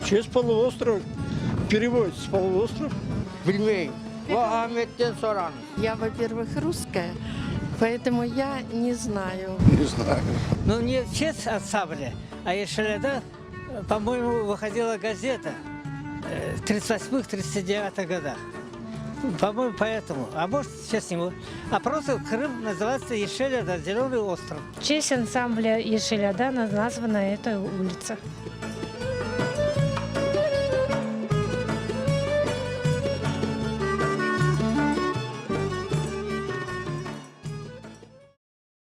Честь полуостров. Переводится с полуостров. Bilmeyin. Bu Ahmet'ten soranız. Я, во-первых, русская, поэтому я не знаю. Не знаю. Ну, не в честь отца были, а Ешеляда, по-моему, выходила газета в 38-39 годах. По-моему, поэтому. А может, сейчас не будет. А просто Крым называется Ешеляда, Зеленый остров. В честь ансамбля Ешеляда названа эта улица.